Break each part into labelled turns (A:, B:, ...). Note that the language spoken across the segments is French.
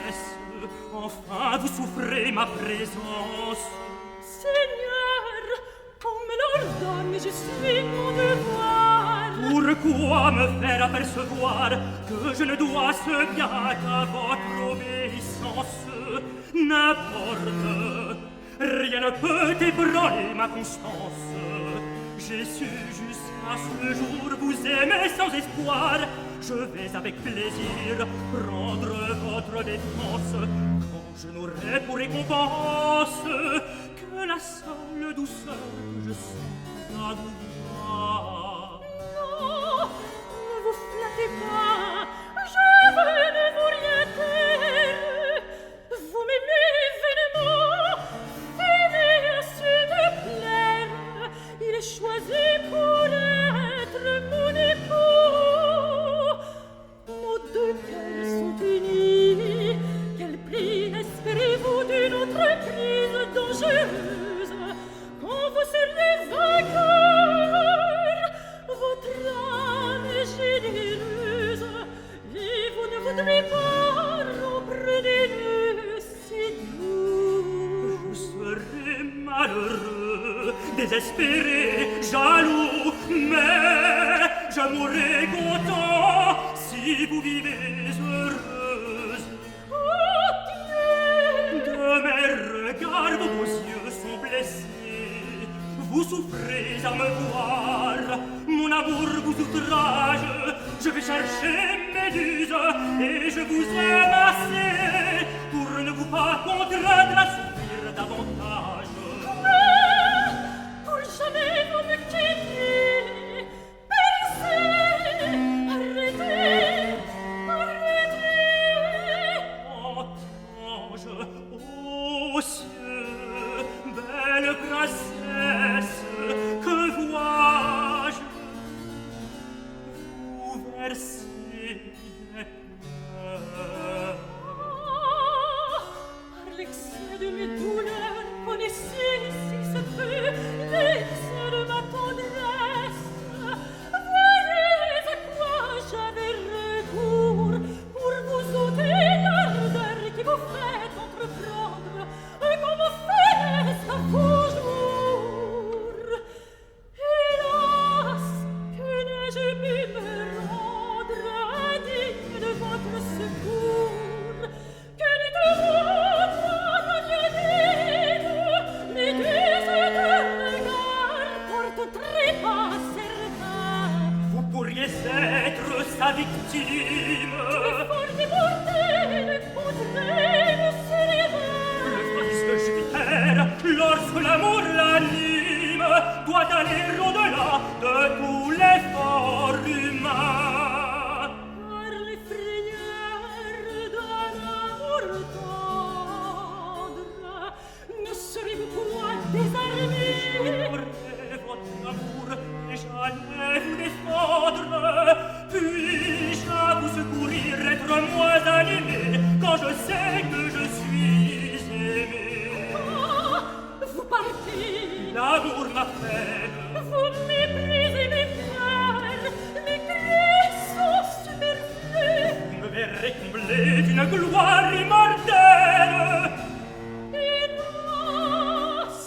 A: promesse. Enfin, vous souffrez ma présence.
B: Seigneur, on me l'ordonne, je suis mon devoir.
A: Pourquoi me faire apercevoir que je ne dois ce bien qu'à votre obéissance? N'importe, rien ne peut ébranler ma constance. J'ai su jusqu'à ce jour vous aimer sans espoir. Je vais avec plaisir prendre votre défense, quand je n'aurai pour récompense que la seule douceur que je sens à vous voir.
B: Non, ne vous flattez pas, je veux ne vous rien taire. Vous m'aimez vainement, venez s'il me plaire. Il est choisi pour être mon époux. Nos deux cœurs sont unis. Quel prix espérez-vous d'une autre crise dangereuse? Quand vous seriez vainqueur, votre âme est généreuse, et vous ne voudrez pas rompre des nœuds si doux.
A: Je serai malheureux, désespéré, jaloux, mais je mourrai content si vous vivez heureuse.
B: Oh Dieu!
A: De mes regards, vos beaux yeux sont blessés. Vous souffrez à me voir, mon amour vous outrage. Je vais chercher Méduse et je vous aime assez pour ne vous pas contraindre à souffrir davantage.
B: Pour jamais vous me quittez. Périssez, arrêtez, arrêtez.
A: Ange, ô cieux, belle princesse, que vois-je? Vous versez des pleurs.
B: Par l'excès de mes douleurs, connaissez si se peut l'excès de ma tendresse. Voyez à quoi j'avais recours pour vous ôter l'ardeur qui vous fait entreprendre comme fait à vos jours. Hélas, que n'ai-je pu me rendre indigne de votre secours? Que dites-vous, Magnanime, les deux regards portent trépas certains.
A: Vous pourriez être sa victime.
B: Les fortes et mortelles contraires sévères.
A: Le fils de Jupiter, lorsque l'amour l'anime, doit aller au-delà de tous les forts humains.
B: Par les frayeurs d'un amour tendre, ne serez-vous point désarmés?
A: J'aurai votre amour et j'allais vous défendre. Puis-je à vous secourir, être moins animé, quand je sais que je suis aimé?
B: Ah, vous partez,
A: L'amour m'appelle.
B: vous méprisez mes pleurs, mes cris sont superflus.
A: Vous me verrez comblé d'une gloire immortelle.
B: Hélas,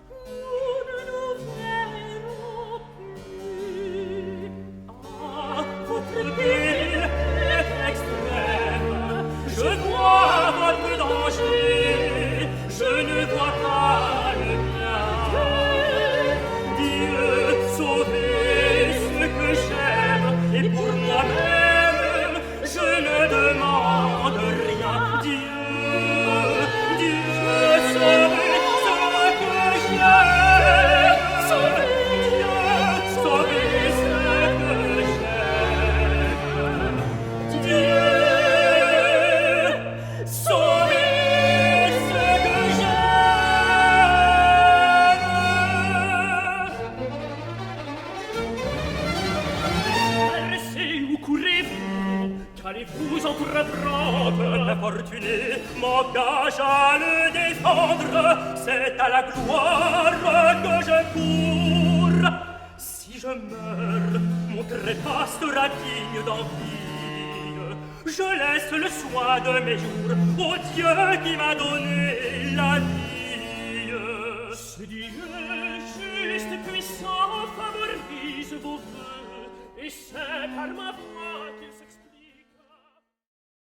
B: nous ne nous verrons plus.
A: Ah, votre péril est extrême. Je vois votre danger. Je ne vois pas le mien. Dieu, sauvez ce que j'aime. Et pour moi-même, je ne demande rien. Dieu, sauvez ce que j'aime. Dieu, sauvez ce que j'aime. Dieu, sauvez ce que j'aime. Restez ou courez-vous? Qu'allez-vous entreprendre? L'infortuné m'engage à le défendre. C'est à la gloire que je cours. Si je meurs, mon trépas sera digne d'envie. je laisse le soin de mes jours au Dieu qui m'a donné la